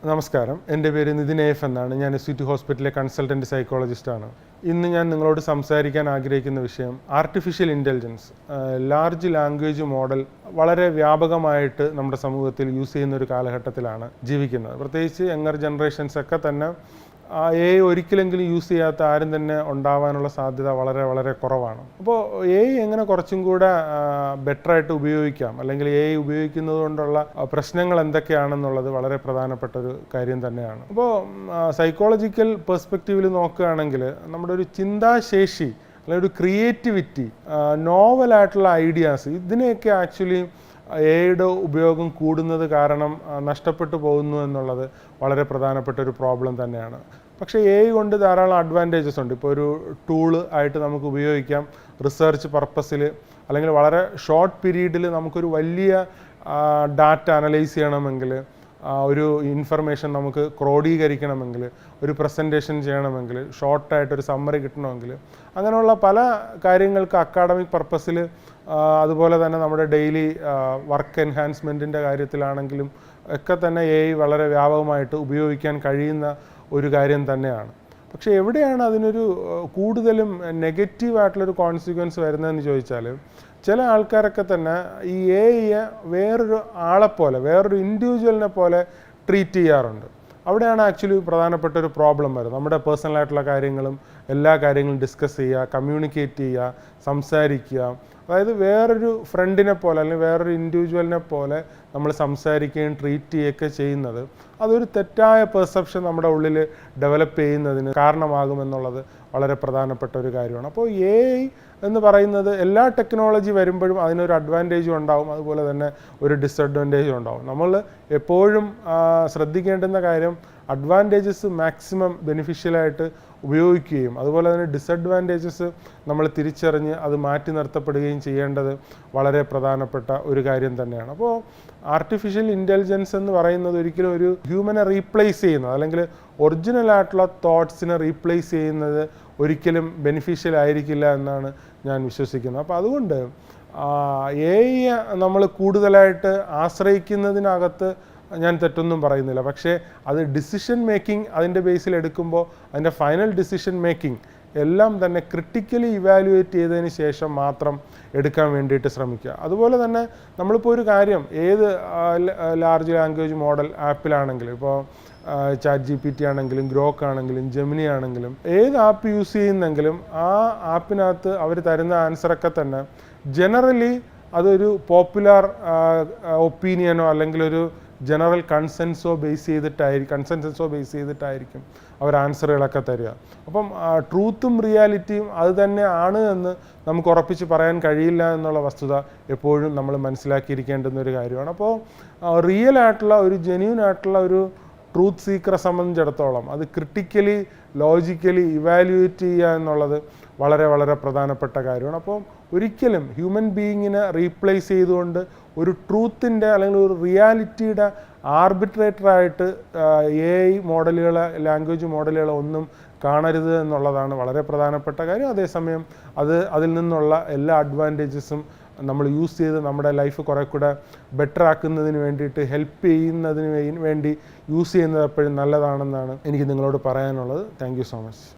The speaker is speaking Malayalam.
നമസ്കാരം, എൻ്റെ പേര് നിതിൻ എഫ് എന്നാണ്. ഞാൻ SVT ഹോസ്പിറ്റലിലെ കൺസൾട്ടൻറ്റ് സൈക്കോളജിസ്റ്റാണ്. ഇന്ന് ഞാൻ നിങ്ങളോട് സംസാരിക്കാൻ ആഗ്രഹിക്കുന്ന വിഷയം artificial intelligence, large language model വളരെ വ്യാപകമായിട്ട് നമ്മുടെ സമൂഹത്തിൽ യൂസ് ചെയ്യുന്ന ഒരു കാലഘട്ടത്തിലാണ് ജീവിക്കുന്നത്. പ്രത്യേകിച്ച് യങ്ങർ ജനറേഷൻസൊക്കെ തന്നെ AI ഒരിക്കലെങ്കിലും യൂസ് ചെയ്യാത്ത ആരും തന്നെ ഉണ്ടാവാനുള്ള സാധ്യത വളരെ വളരെ കുറവാണ്. അപ്പോൾ AI എങ്ങനെ കുറച്ചും കൂടെ ബെറ്ററായിട്ട് ഉപയോഗിക്കാം, അല്ലെങ്കിൽ AI ഉപയോഗിക്കുന്നത് കൊണ്ടുള്ള പ്രശ്നങ്ങൾ എന്തൊക്കെയാണെന്നുള്ളത് വളരെ പ്രധാനപ്പെട്ട ഒരു കാര്യം തന്നെയാണ്. അപ്പോൾ സൈക്കോളജിക്കൽ പെർസ്പെക്റ്റീവിൽ നോക്കുകയാണെങ്കിൽ നമ്മുടെ ഒരു ചിന്താശേഷി അല്ലെങ്കിൽ ഒരു ക്രിയേറ്റിവിറ്റി, നോവലായിട്ടുള്ള ഐഡിയാസ്, ഇതിനെയൊക്കെ ആക്ച്വലി AI ഉപയോഗം കൂടുന്നത് കാരണം നഷ്ടപ്പെട്ടു പോകുന്നു എന്നുള്ളത് വളരെ പ്രധാനപ്പെട്ട ഒരു പ്രോബ്ലം തന്നെയാണ്. പക്ഷേ AI കൊണ്ട് ധാരാളം അഡ്വാൻറ്റേജസ് ഉണ്ട്. ഇപ്പോൾ ഒരു ടൂള് ആയിട്ട് നമുക്ക് ഉപയോഗിക്കാം റിസർച്ച് പർപ്പസിൽ, അല്ലെങ്കിൽ വളരെ ഷോർട്ട് പീരീഡിൽ നമുക്കൊരു വലിയ ഡാറ്റ അനലൈസ് ചെയ്യണമെങ്കിൽ, ഒരു ഇൻഫർമേഷൻ നമുക്ക് ക്രോഡീകരിക്കണമെങ്കിൽ, ഒരു പ്രസൻറ്റേഷൻ ചെയ്യണമെങ്കിൽ, ഷോർട്ടായിട്ടൊരു സമ്മറി കിട്ടണമെങ്കിൽ, അങ്ങനെയുള്ള പല കാര്യങ്ങൾക്ക് അക്കാഡമിക് പർപ്പസിൽ, അതുപോലെ തന്നെ നമ്മുടെ ഡെയിലി വർക്ക് എൻഹാൻസ്മെൻറ്റിൻ്റെ കാര്യത്തിലാണെങ്കിലും ഒക്കെ തന്നെ AI വളരെ വ്യാപകമായിട്ട് ഉപയോഗിക്കാൻ കഴിയുന്ന ഒരു കാര്യം തന്നെയാണ്. പക്ഷേ എവിടെയാണ് അതിനൊരു കൂടുതലും നെഗറ്റീവായിട്ടുള്ളൊരു കോൺസിക്വൻസ് വരുന്നതെന്ന് ചോദിച്ചാൽ, ചില ആൾക്കാരൊക്കെ തന്നെ ഈ AIയെ വേറൊരു ആളെപ്പോലെ, വേറൊരു ഇൻഡിവിജ്വലിനെ പോലെ ട്രീറ്റ് ചെയ്യാറുണ്ട്. അവിടെയാണ് ആക്ച്വലി പ്രധാനപ്പെട്ട ഒരു പ്രോബ്ലം വരുന്നത്. നമ്മുടെ പേഴ്സണലായിട്ടുള്ള കാര്യങ്ങളും എല്ലാ കാര്യങ്ങളും ഡിസ്കസ് ചെയ്യുക, കമ്മ്യൂണിക്കേറ്റ് ചെയ്യുക, സംസാരിക്കുക, അതായത് വേറൊരു ഫ്രണ്ടിനെ പോലെ അല്ലെങ്കിൽ വേറൊരു ഇൻഡിവിജ്വലിനെ പോലെ നമ്മൾ സംസാരിക്കുകയും ട്രീറ്റ് ചെയ്യുകയൊക്കെ ചെയ്യുന്നത് അതൊരു തെറ്റായ പെർസെപ്ഷൻ നമ്മുടെ ഉള്ളിൽ ഡെവലപ്പ് ചെയ്യുന്നതിന് കാരണമാകുമെന്നുള്ളത് വളരെ പ്രധാനപ്പെട്ട ഒരു കാര്യമാണ്. അപ്പോൾ AI എന്ന് പറയുന്നത് എല്ലാ ടെക്നോളജി വരുമ്പോഴും അതിനൊരു അഡ്വാൻറ്റേജും ഉണ്ടാവും, അതുപോലെ തന്നെ ഒരു ഡിസഡ്വാൻറ്റേജും ഉണ്ടാവും. നമ്മൾ എപ്പോഴും ശ്രദ്ധിക്കേണ്ടുന്ന കാര്യം അഡ്വാൻറ്റേജസ് മാക്സിമം ബെനിഫിഷ്യലായിട്ട് ഉപയോഗിക്കുകയും അതുപോലെ തന്നെ ഡിസഡ്വാൻറ്റേജസ് നമ്മൾ തിരിച്ചറിഞ്ഞ് അത് മാറ്റി നിർത്തപ്പെടുകയും ചെയ്യേണ്ടത് വളരെ പ്രധാനപ്പെട്ട ഒരു കാര്യം തന്നെയാണ്. അപ്പോൾ ആർട്ടിഫിഷ്യൽ ഇൻ്റലിജൻസ് എന്ന് പറയുന്നത് ഒരിക്കലും ഒരു ഹ്യൂമനെ റീപ്ലേസ് ചെയ്യുന്നത്, അല്ലെങ്കിൽ ഒറിജിനലായിട്ടുള്ള തോട്ട്സിനെ റീപ്ലേസ് ചെയ്യുന്നത് ഒരിക്കലും ബെനിഫിഷ്യൽ ആയിരിക്കില്ല എന്നാണ് ഞാൻ വിശ്വസിക്കുന്നത്. അപ്പോൾ അതുകൊണ്ട് AI നമ്മൾ കൂടുതലായിട്ട് ആശ്രയിക്കുന്നതിനകത്ത് ഞാൻ തെറ്റൊന്നും പറയുന്നില്ല. പക്ഷേ അത് ഡിസിഷൻ മേക്കിംഗ് അതിൻ്റെ ബേസിൽ എടുക്കുമ്പോൾ അതിൻ്റെ ഫൈനൽ ഡിസിഷൻ മേക്കിംഗ് എല്ലാം തന്നെ ക്രിട്ടിക്കലി ഇവാലുവേറ്റ് ചെയ്തതിന് ശേഷം മാത്രം എടുക്കാൻ വേണ്ടിയിട്ട് ശ്രമിക്കുക. അതുപോലെ തന്നെ നമ്മളിപ്പോൾ ഒരു കാര്യം ഏത് ലാർജ് ലാംഗ്വേജ് മോഡൽ ആപ്പിലാണെങ്കിലും, ഇപ്പോൾ ChatGPT ആണെങ്കിലും, ഗ്രോക്ക് ആണെങ്കിലും, ജെമിനി ആണെങ്കിലും, ഏത് ആപ്പ് യൂസ് ചെയ്യുന്നെങ്കിലും ആ ആപ്പിനകത്ത് അവർ തരുന്ന ആൻസറൊക്കെ തന്നെ ജനറലി അതൊരു പോപ്പുലർ ഒപ്പീനിയനോ അല്ലെങ്കിൽ ഒരു ജനറൽ കൺസെൻസോ ബേസ് ചെയ്തിട്ടായിരിക്കും അവർ ആൻസറുകളൊക്കെ തരിക. അപ്പം ട്രൂത്തും റിയാലിറ്റിയും അത് തന്നെ ആണ് എന്ന് നമുക്ക് ഉറപ്പിച്ച് പറയാൻ കഴിയില്ല എന്നുള്ള വസ്തുത എപ്പോഴും നമ്മൾ മനസ്സിലാക്കിയിരിക്കേണ്ടുന്ന ഒരു കാര്യമാണ്. അപ്പോൾ റിയൽ ആയിട്ടുള്ള ഒരു ജെന്യൂൻ ആയിട്ടുള്ള ഒരു ട്രൂത്ത് സീക്കറെ സംബന്ധിച്ചിടത്തോളം അത് ക്രിട്ടിക്കലി ലോജിക്കലി ഇവാലുവേറ്റ് ചെയ്യുക എന്നുള്ളത് വളരെ വളരെ പ്രധാനപ്പെട്ട കാര്യമാണ്. അപ്പോൾ ഒരിക്കലും ഹ്യൂമൻ ബീയിങ്ങിനെ റീപ്ലേസ് ചെയ്തുകൊണ്ട് ഒരു ട്രൂത്തിൻ്റെ അല്ലെങ്കിൽ ഒരു റിയാലിറ്റിയുടെ ആർബിട്രേറ്ററായിട്ട് AI മോഡലുകളെ, ലാംഗ്വേജ് മോഡലുകളെ ഒന്നും കാണരുത് എന്നുള്ളതാണ് വളരെ പ്രധാനപ്പെട്ട കാര്യം. അതേസമയം അതിൽ നിന്നുള്ള എല്ലാ അഡ്വാൻറ്റേജസും നമ്മൾ യൂസ് ചെയ്ത് നമ്മുടെ ലൈഫ് കുറേ കൂടെ ബെറ്റർ ആക്കുന്നതിന് വേണ്ടിയിട്ട്, ഹെൽപ്പ് ചെയ്യുന്നതിന് വേണ്ടി യൂസ് ചെയ്യുന്നത് എപ്പോഴും നല്ലതാണെന്നാണ് എനിക്ക് നിങ്ങളോട് പറയാനുള്ളത്. Thank you so much.